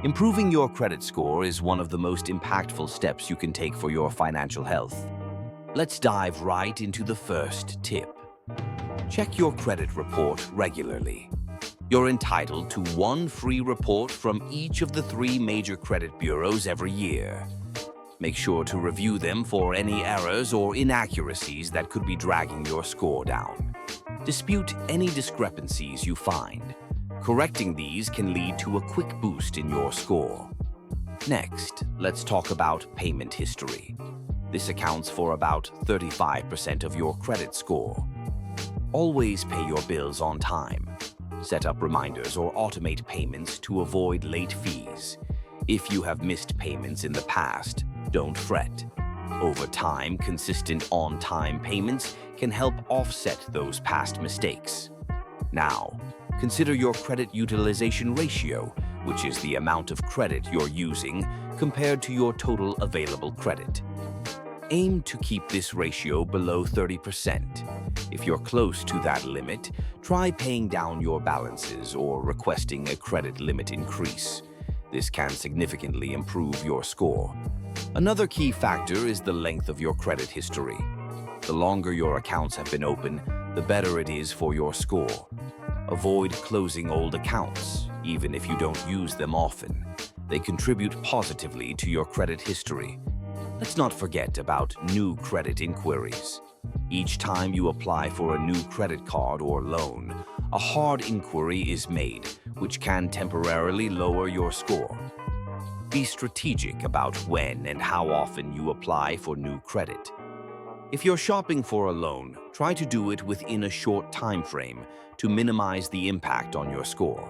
Improving your credit score is one of the most impactful steps you can take for your financial health. Let's dive right into the first tip. Check your credit report regularly. You're entitled to one free report from each of the 3 major credit bureaus every year. Make sure to review them for any errors or inaccuracies that could be dragging your score down. Dispute any discrepancies you find. Correcting these can lead to a quick boost in your score. Next, let's talk about payment history. This accounts for about 35% of your credit score. Always pay your bills on time. Set up reminders or automate payments to avoid late fees. If you have missed payments in the past, don't fret. Over time, consistent on-time payments can help offset those past mistakes. Now, consider your credit utilization ratio, which is the amount of credit you're using compared to your total available credit. Aim to keep this ratio below 30%. If you're close to that limit, try paying down your balances or requesting a credit limit increase. This can significantly improve your score. Another key factor is the length of your credit history. The longer your accounts have been open, the better it is for your score. Avoid closing old accounts, even if you don't use them often. They contribute positively to your credit history. Let's not forget about new credit inquiries. Each time you apply for a new credit card or loan, a hard inquiry is made, which can temporarily lower your score. Be strategic about when and how often you apply for new credit. If you're shopping for a loan, try to do it within a short time frame to minimize the impact on your score.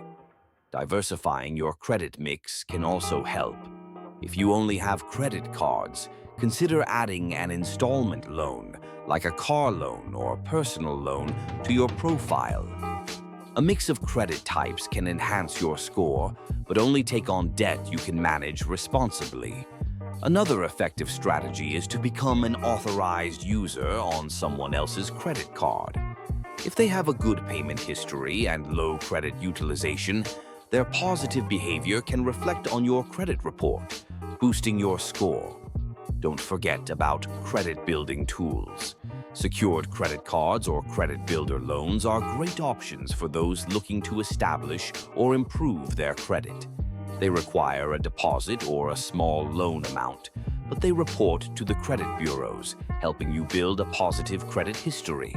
Diversifying your credit mix can also help. If you only have credit cards, consider adding an installment loan, like a car loan or personal loan, to your profile. A mix of credit types can enhance your score, but only take on debt you can manage responsibly. Another effective strategy is to become an authorized user on someone else's credit card. If they have a good payment history and low credit utilization, their positive behavior can reflect on your credit report, boosting your score. Don't forget about credit-building tools. Secured credit cards or credit builder loans are great options for those looking to establish or improve their credit. They require a deposit or a small loan amount, but they report to the credit bureaus, helping you build a positive credit history.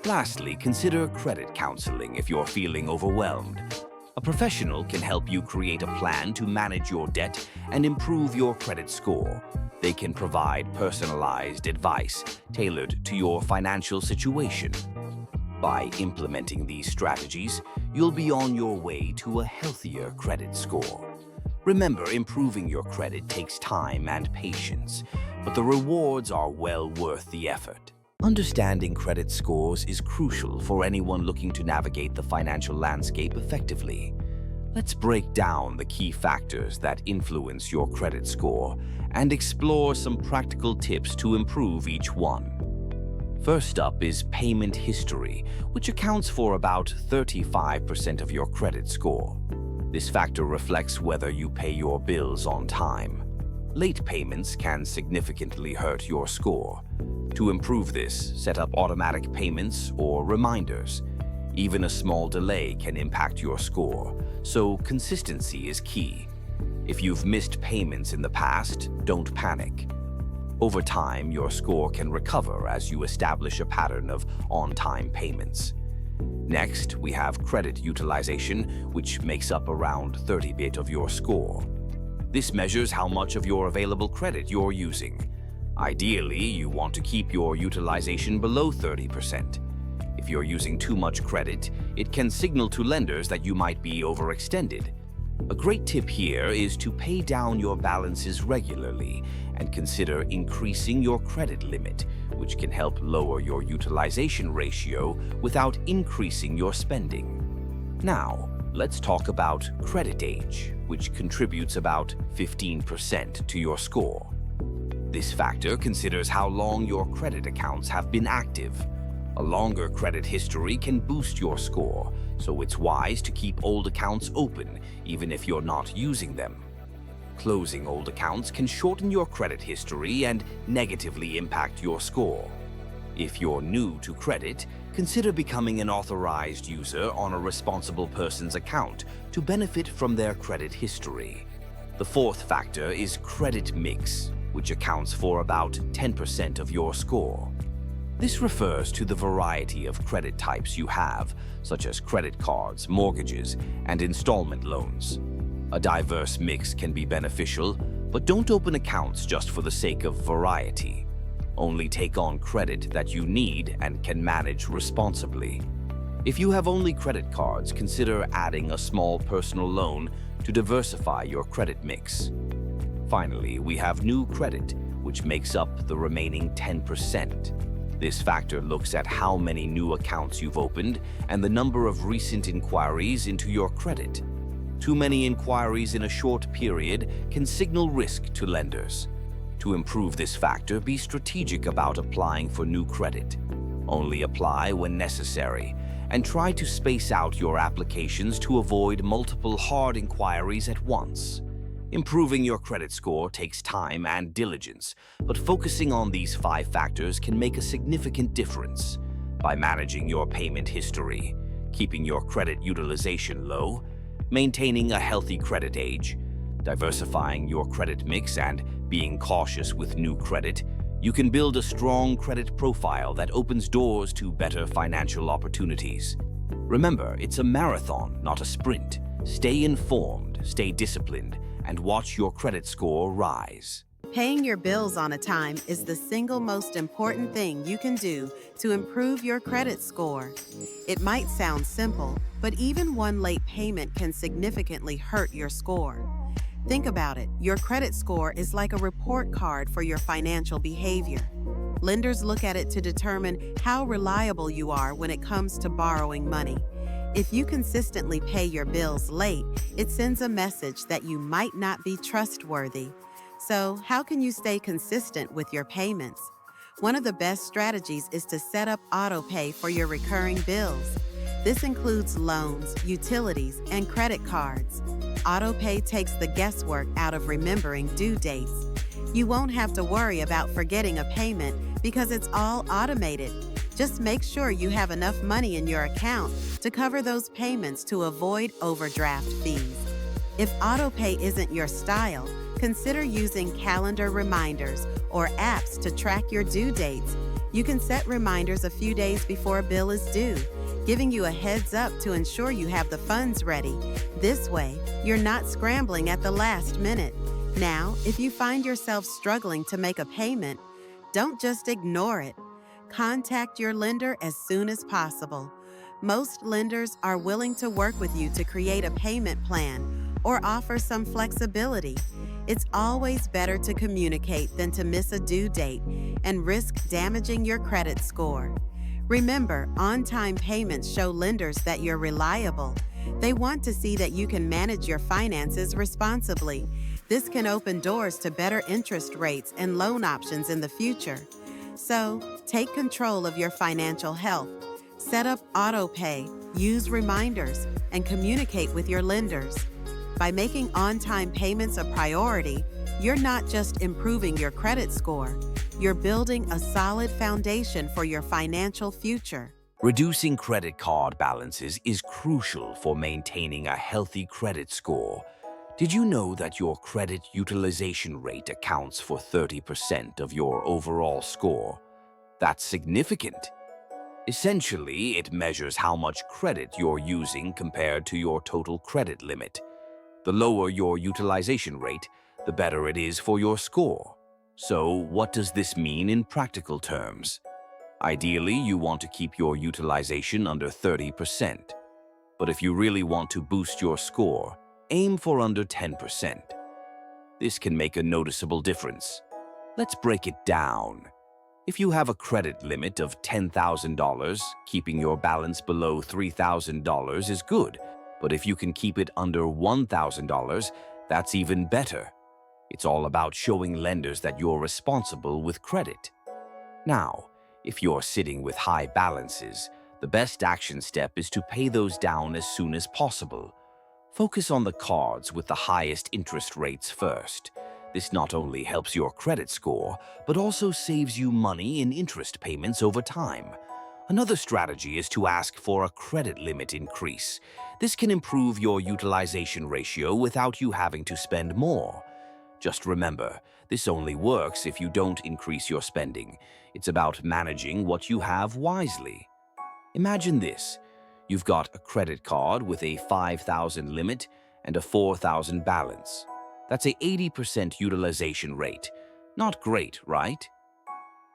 Lastly, consider credit counseling if you're feeling overwhelmed. A professional can help you create a plan to manage your debt and improve your credit score. They can provide personalized advice tailored to your financial situation. By implementing these strategies, you'll be on your way to a healthier credit score. Remember, improving your credit takes time and patience, but the rewards are well worth the effort. Understanding credit scores is crucial for anyone looking to navigate the financial landscape effectively. Let's break down the key factors that influence your credit score and explore some practical tips to improve each one. First up is payment history, which accounts for about 35% of your credit score. This factor reflects whether you pay your bills on time. Late payments can significantly hurt your score. To improve this, set up automatic payments or reminders. Even a small delay can impact your score, so consistency is key. If you've missed payments in the past, don't panic. Over time, your score can recover as you establish a pattern of on-time payments. Next, we have credit utilization, which makes up around 30% of your score. This measures how much of your available credit you're using. Ideally, you want to keep your utilization below 30%. If you're using too much credit, it can signal to lenders that you might be overextended. A great tip here is to pay down your balances regularly and consider increasing your credit limit, which can help lower your utilization ratio without increasing your spending. Now, let's talk about credit age, which contributes about 15% to your score. This factor considers how long your credit accounts have been active. A longer credit history can boost your score, so it's wise to keep old accounts open even if you're not using them. Closing old accounts can shorten your credit history and negatively impact your score. If you're new to credit, consider becoming an authorized user on a responsible person's account to benefit from their credit history. The fourth factor is credit mix, which accounts for about 10% of your score. This refers to the variety of credit types you have, such as credit cards, mortgages, and installment loans. A diverse mix can be beneficial, but don't open accounts just for the sake of variety. Only take on credit that you need and can manage responsibly. If you have only credit cards, consider adding a small personal loan to diversify your credit mix. Finally, we have new credit, which makes up the remaining 10%. This factor looks at how many new accounts you've opened and the number of recent inquiries into your credit. Too many inquiries in a short period can signal risk to lenders. To improve this factor, be strategic about applying for new credit. Only apply when necessary, and try to space out your applications to avoid multiple hard inquiries at once. Improving your credit score takes time and diligence, but focusing on these 5 factors can make a significant difference. By managing your payment history, keeping your credit utilization low, maintaining a healthy credit age, diversifying your credit mix, and being cautious with new credit, you can build a strong credit profile that opens doors to better financial opportunities. Remember, it's a marathon, not a sprint. Stay informed, stay disciplined, and watch your credit score rise. Paying your bills on a time is the single most important thing you can do to improve your credit score. It might sound simple, but even one late payment can significantly hurt your score. Think about it. Your credit score is like a report card for your financial behavior. Lenders look at it to determine how reliable you are when it comes to borrowing money. If you consistently pay your bills late, it sends a message that you might not be trustworthy. So, how can you stay consistent with your payments? One of the best strategies is to set up autopay for your recurring bills. This includes loans, utilities, and credit cards. Autopay takes the guesswork out of remembering due dates. You won't have to worry about forgetting a payment because it's all automated. Just make sure you have enough money in your account to cover those payments to avoid overdraft fees. If autopay isn't your style, consider using calendar reminders or apps to track your due dates. You can set reminders a few days before a bill is due, giving you a heads up to ensure you have the funds ready. This way, you're not scrambling at the last minute. Now, if you find yourself struggling to make a payment, don't just ignore it. Contact your lender as soon as possible. Most lenders are willing to work with you to create a payment plan or offer some flexibility. It's always better to communicate than to miss a due date and risk damaging your credit score. Remember, on-time payments show lenders that you're reliable. They want to see that you can manage your finances responsibly. This can open doors to better interest rates and loan options in the future. So, take control of your financial health. Set up autopay, use reminders, and communicate with your lenders. By making on-time payments a priority, you're not just improving your credit score, you're building a solid foundation for your financial future. Reducing credit card balances is crucial for maintaining a healthy credit score. Did you know that your credit utilization rate accounts for 30% of your overall score? That's significant. Essentially, it measures how much credit you're using compared to your total credit limit. The lower your utilization rate, the better it is for your score. So, what does this mean in practical terms? Ideally, you want to keep your utilization under 30%. But if you really want to boost your score, aim for under 10%. This can make a noticeable difference. Let's break it down. If you have a credit limit of $10,000, keeping your balance below $3,000 is good. But if you can keep it under $1,000, that's even better. It's all about showing lenders that you're responsible with credit. Now, if you're sitting with high balances, the best action step is to pay those down as soon as possible. Focus on the cards with the highest interest rates first. This not only helps your credit score, but also saves you money in interest payments over time. Another strategy is to ask for a credit limit increase. This can improve your utilization ratio without you having to spend more. Just remember, this only works if you don't increase your spending. It's about managing what you have wisely. Imagine this. You've got a credit card with a $5,000 limit and a $4,000 balance. That's a 80% utilization rate. Not great, right?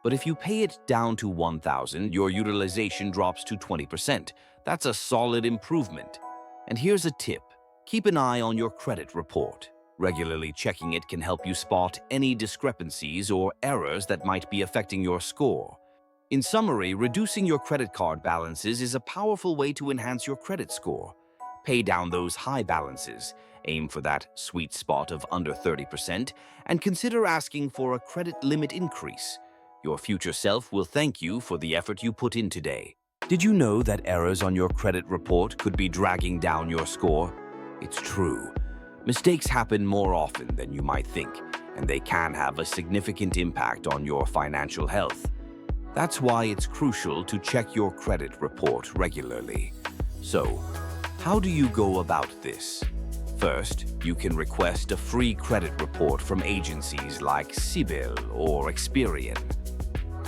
But if you pay it down to $1,000, your utilization drops to 20%. That's a solid improvement. And here's a tip. Keep an eye on your credit report. Regularly checking it can help you spot any discrepancies or errors that might be affecting your score. In summary, reducing your credit card balances is a powerful way to enhance your credit score. Pay down those high balances, aim for that sweet spot of under 30%, and consider asking for a credit limit increase. Your future self will thank you for the effort you put in today. Did you know that errors on your credit report could be dragging down your score? It's true. Mistakes happen more often than you might think, and they can have a significant impact on your financial health. That's why it's crucial to check your credit report regularly. So, how do you go about this? First, you can request a free credit report from agencies like Sibyl or Experian.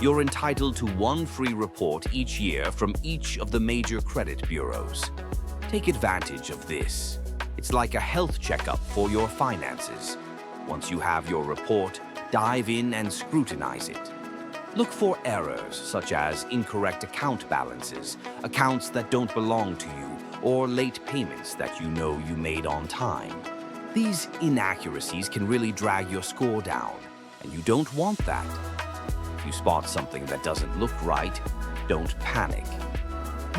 You're entitled to one free report each year from each of the major credit bureaus. Take advantage of this. It's like a health checkup for your finances. Once you have your report, dive in and scrutinize it. Look for errors such as incorrect account balances, accounts that don't belong to you, or late payments that you know you made on time. These inaccuracies can really drag your score down, and you don't want that. If you spot something that doesn't look right, don't panic.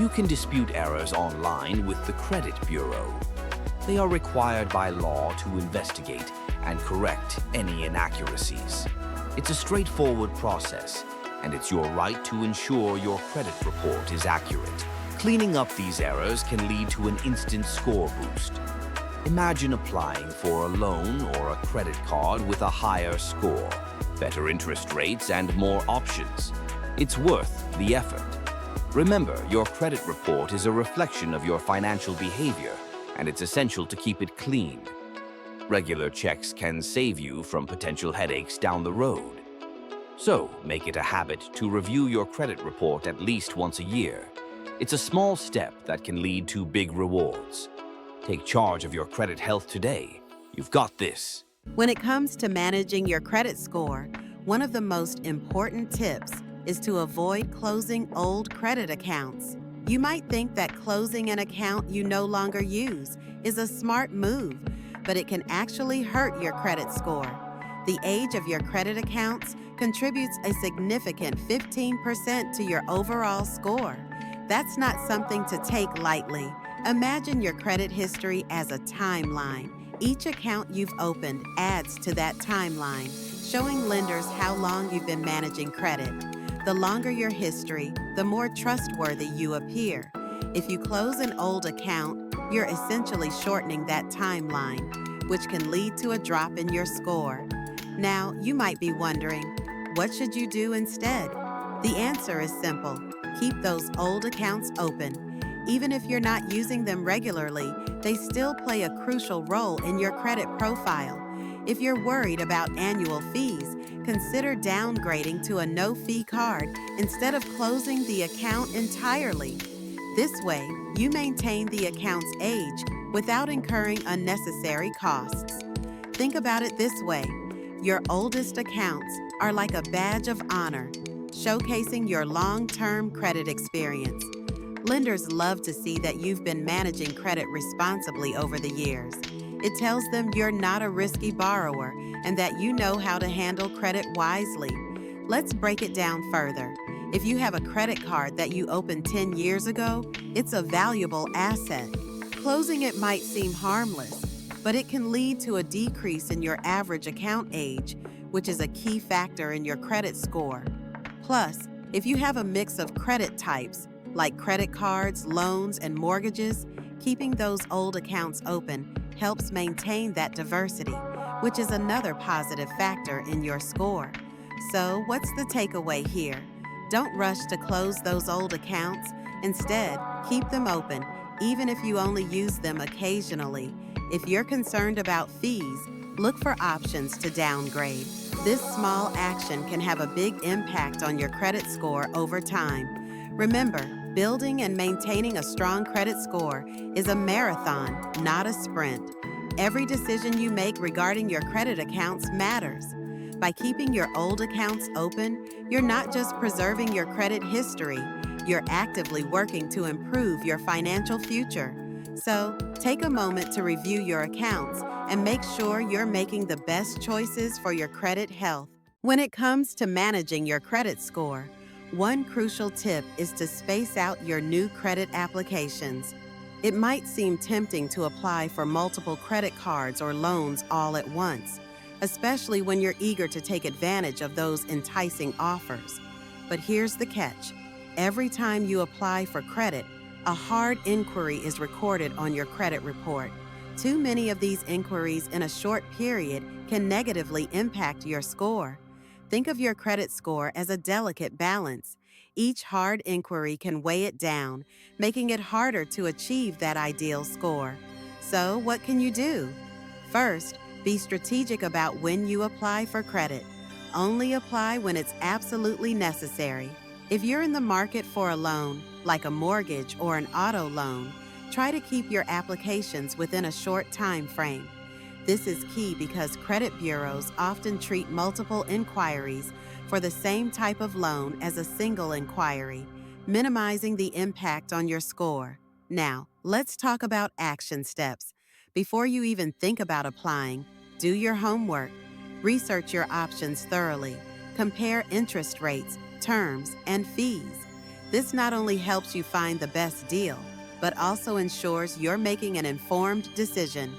You can dispute errors online with the credit bureau. They are required by law to investigate and correct any inaccuracies. It's a straightforward process, and it's your right to ensure your credit report is accurate. Cleaning up these errors can lead to an instant score boost. Imagine applying for a loan or a credit card with a higher score, better interest rates, and more options. It's worth the effort. Remember, your credit report is a reflection of your financial behavior, and it's essential to keep it clean. Regular checks can save you from potential headaches down the road. So, make it a habit to review your credit report at least once a year. It's a small step that can lead to big rewards. Take charge of your credit health today. You've got this. When it comes to managing your credit score, one of the most important tips is to avoid closing old credit accounts. You might think that closing an account you no longer use is a smart move, but it can actually hurt your credit score. The age of your credit accounts contributes a significant 15% to your overall score. That's not something to take lightly. Imagine your credit history as a timeline. Each account you've opened adds to that timeline, showing lenders how long you've been managing credit. The longer your history, the more trustworthy you appear. If you close an old account, you're essentially shortening that timeline, which can lead to a drop in your score. Now, you might be wondering, what should you do instead? The answer is simple. Keep those old accounts open. Even if you're not using them regularly, they still play a crucial role in your credit profile. If you're worried about annual fees, consider downgrading to a no-fee card instead of closing the account entirely. This way, you maintain the account's age without incurring unnecessary costs. Think about it this way. Your oldest accounts are like a badge of honor, showcasing your long-term credit experience. Lenders love to see that you've been managing credit responsibly over the years. It tells them you're not a risky borrower and that you know how to handle credit wisely. Let's break it down further. If you have a credit card that you opened 10 years ago, it's a valuable asset. Closing it might seem harmless, but it can lead to a decrease in your average account age, which is a key factor in your credit score. Plus, if you have a mix of credit types, like credit cards, loans, and mortgages, Keeping those old accounts open helps maintain that diversity, which is another positive factor in your score. So, what's the takeaway here? Don't rush to close those old accounts. Instead, keep them open, even if you only use them occasionally. If you're concerned about fees, look for options to downgrade. This small action can have a big impact on your credit score over time. Remember, building and maintaining a strong credit score is a marathon, not a sprint. Every decision you make regarding your credit accounts matters. By keeping your old accounts open, you're not just preserving your credit history, you're actively working to improve your financial future. So, take a moment to review your accounts and make sure you're making the best choices for your credit health. When it comes to managing your credit score, one crucial tip is to space out your new credit applications. It might seem tempting to apply for multiple credit cards or loans all at once, especially when you're eager to take advantage of those enticing offers. But here's the catch. Every time you apply for credit, a hard inquiry is recorded on your credit report. Too many of these inquiries in a short period can negatively impact your score. Think of your credit score as a delicate balance. Each hard inquiry can weigh it down, making it harder to achieve that ideal score. So, what can you do? First, be strategic about when you apply for credit. Only apply when it's absolutely necessary. If you're in the market for a loan, like a mortgage or an auto loan, try to keep your applications within a short time frame. This is key because credit bureaus often treat multiple inquiries for the same type of loan as a single inquiry, minimizing the impact on your score. Now, let's talk about action steps. Before you even think about applying, do your homework. Research your options thoroughly. Compare interest rates, terms, and fees. This not only helps you find the best deal, but also ensures you're making an informed decision.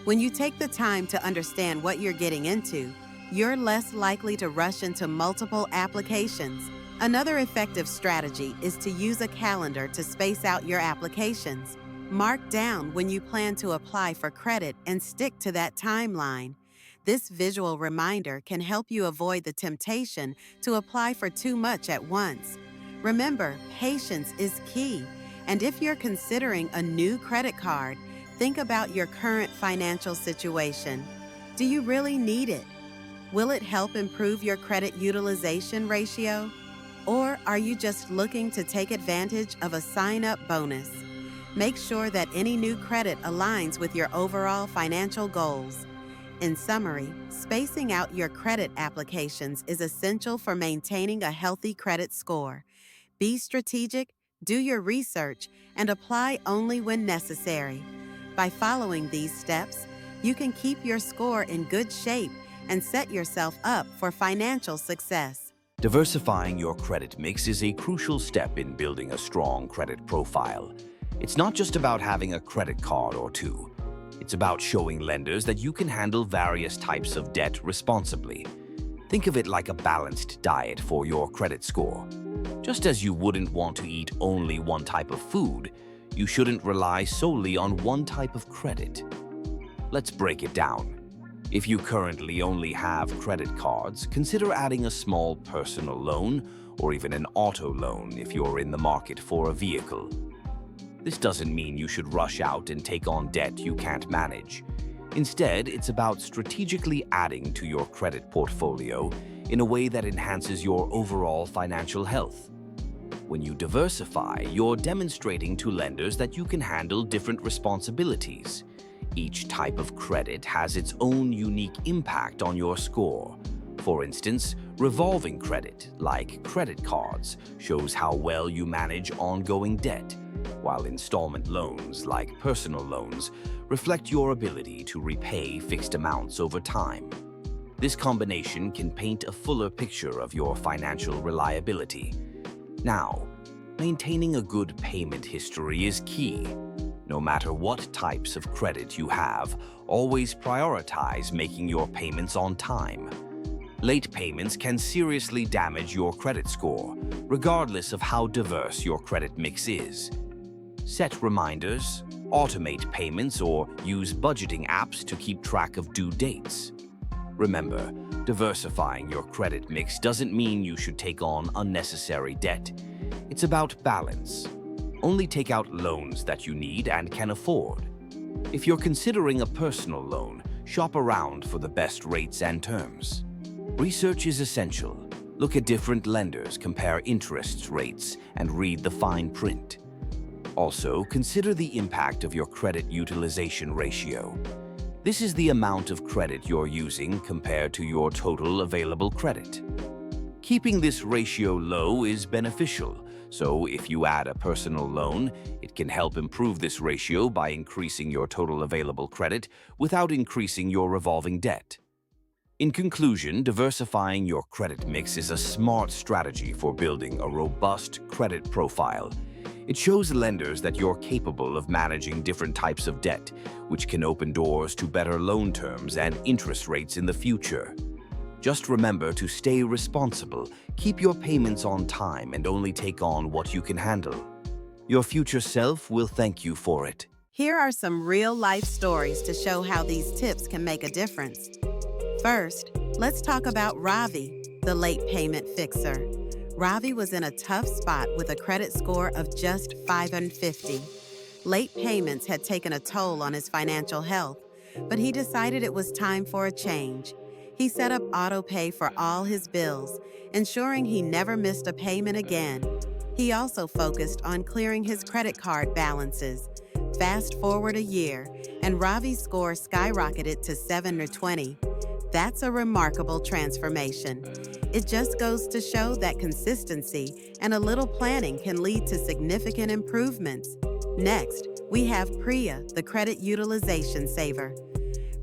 When you take the time to understand what you're getting into, you're less likely to rush into multiple applications. Another effective strategy is to use a calendar to space out your applications. Mark down when you plan to apply for credit and stick to that timeline. This visual reminder can help you avoid the temptation to apply for too much at once. Remember, patience is key, and if you're considering a new credit card, think about your current financial situation. Do you really need it? Will it help improve your credit utilization ratio? Or are you just looking to take advantage of a sign-up bonus? Make sure that any new credit aligns with your overall financial goals. In summary, spacing out your credit applications is essential for maintaining a healthy credit score. Be strategic, do your research, and apply only when necessary. By following these steps, you can keep your score in good shape and set yourself up for financial success. Diversifying your credit mix is a crucial step in building a strong credit profile. It's not just about having a credit card or two. It's about showing lenders that you can handle various types of debt responsibly. Think of it like a balanced diet for your credit score. Just as you wouldn't want to eat only one type of food, you shouldn't rely solely on one type of credit. Let's break it down. If you currently only have credit cards, consider adding a small personal loan or even an auto loan if you're in the market for a vehicle. This doesn't mean you should rush out and take on debt you can't manage. Instead, it's about strategically adding to your credit portfolio in a way that enhances your overall financial health. When you diversify, you're demonstrating to lenders that you can handle different responsibilities. Each type of credit has its own unique impact on your score. For instance, revolving credit, like credit cards, shows how well you manage ongoing debt, while installment loans, like personal loans, reflect your ability to repay fixed amounts over time. This combination can paint a fuller picture of your financial reliability. Now, maintaining a good payment history is key. No matter what types of credit you have, always prioritize making your payments on time. Late payments can seriously damage your credit score, regardless of how diverse your credit mix is. Set reminders, automate payments, or use budgeting apps to keep track of due dates. Remember, diversifying your credit mix doesn't mean you should take on unnecessary debt. It's about balance. Only take out loans that you need and can afford. If you're considering a personal loan, shop around for the best rates and terms. Research is essential. Look at different lenders, compare interest rates, and read the fine print. Also, consider the impact of your credit utilization ratio. This is the amount of credit you're using compared to your total available credit. Keeping this ratio low is beneficial, so if you add a personal loan, it can help improve this ratio by increasing your total available credit without increasing your revolving debt. In conclusion, diversifying your credit mix is a smart strategy for building a robust credit profile. It shows lenders that you're capable of managing different types of debt, which can open doors to better loan terms and interest rates in the future. Just remember to stay responsible, keep your payments on time, and only take on what you can handle. Your future self will thank you for it. Here are some real-life stories to show how these tips can make a difference. First, let's talk about Ravi, the late payment fixer. Ravi was in a tough spot with a credit score of just 550. Late payments had taken a toll on his financial health, but he decided it was time for a change. He set up auto pay for all his bills, ensuring he never missed a payment again. He also focused on clearing his credit card balances. Fast forward a year, and Ravi's score skyrocketed to 720. That's a remarkable transformation. It just goes to show that consistency and a little planning can lead to significant improvements. Next, we have Priya, the credit utilization saver.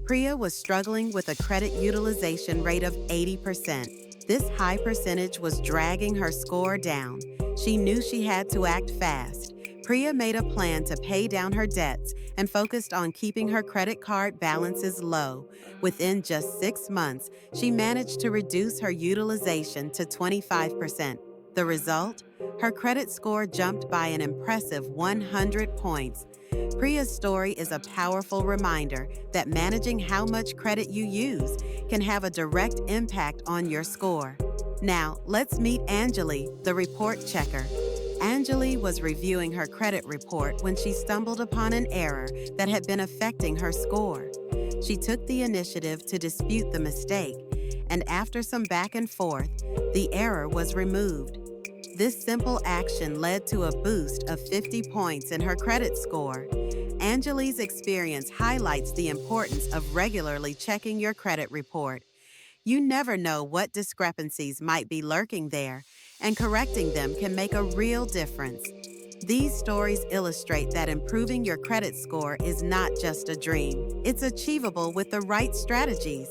Priya was struggling with a credit utilization rate of 80%. This high percentage was dragging her score down. She knew she had to act fast. Priya made a plan to pay down her debts and focused on keeping her credit card balances low. Within just 6 months, she managed to reduce her utilization to 25%. The result? Her credit score jumped by an impressive 100 points. Priya's story is a powerful reminder that managing how much credit you use can have a direct impact on your score. Now, let's meet Anjali, the report checker. Anjali was reviewing her credit report when she stumbled upon an error that had been affecting her score. She took the initiative to dispute the mistake, and after some back and forth, the error was removed. This simple action led to a boost of 50 points in her credit score. Anjali's experience highlights the importance of regularly checking your credit report. You never know what discrepancies might be lurking there, and correcting them can make a real difference. These stories illustrate that improving your credit score is not just a dream. It's achievable with the right strategies.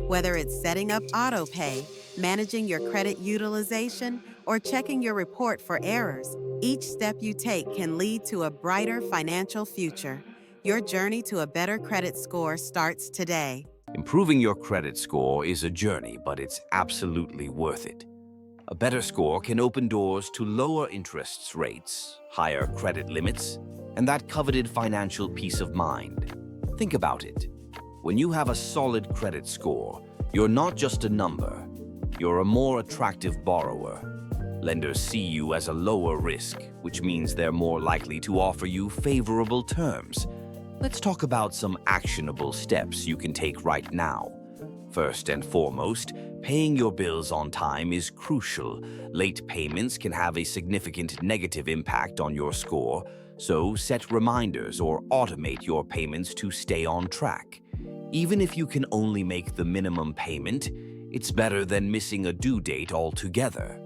Whether it's setting up auto pay, managing your credit utilization, or checking your report for errors, each step you take can lead to a brighter financial future. Your journey to a better credit score starts today. Improving your credit score is a journey, but it's absolutely worth it. A better score can open doors to lower interest rates, higher credit limits, and that coveted financial peace of mind. Think about it. When you have a solid credit score, you're not just a number. You're a more attractive borrower. Lenders see you as a lower risk, which means they're more likely to offer you favorable terms. Let's talk about some actionable steps you can take right now. First and foremost, paying your bills on time is crucial. Late payments can have a significant negative impact on your score, so set reminders or automate your payments to stay on track. Even if you can only make the minimum payment, it's better than missing a due date altogether.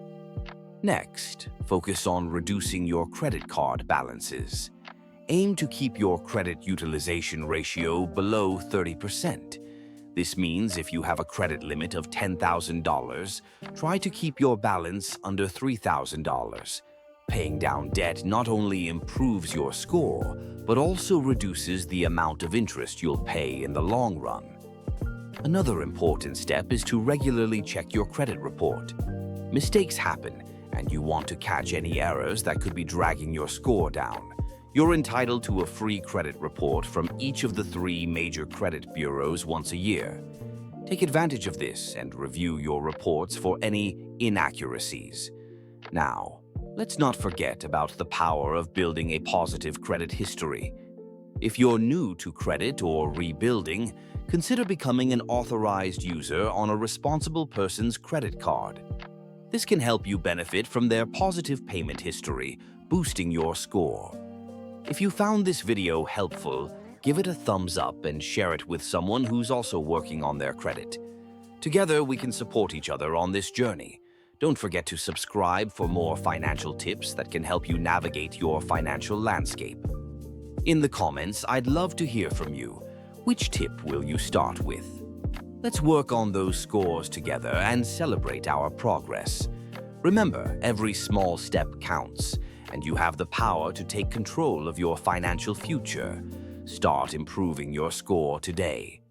Next, focus on reducing your credit card balances. Aim to keep your credit utilization ratio below 30%. This means if you have a credit limit of $10,000, try to keep your balance under $3,000. Paying down debt not only improves your score, but also reduces the amount of interest you'll pay in the long run. Another important step is to regularly check your credit report. Mistakes happen, and you want to catch any errors that could be dragging your score down. You're entitled to a free credit report from each of the 3 major credit bureaus once a year. Take advantage of this and review your reports for any inaccuracies. Now, let's not forget about the power of building a positive credit history. If you're new to credit or rebuilding, consider becoming an authorized user on a responsible person's credit card. This can help you benefit from their positive payment history, boosting your score. If you found this video helpful, give it a thumbs up and share it with someone who's also working on their credit. Together, we can support each other on this journey. Don't forget to subscribe for more financial tips that can help you navigate your financial landscape. In the comments, I'd love to hear from you. Which tip will you start with? Let's work on those scores together and celebrate our progress. Remember, every small step counts, and you have the power to take control of your financial future. Start improving your score today.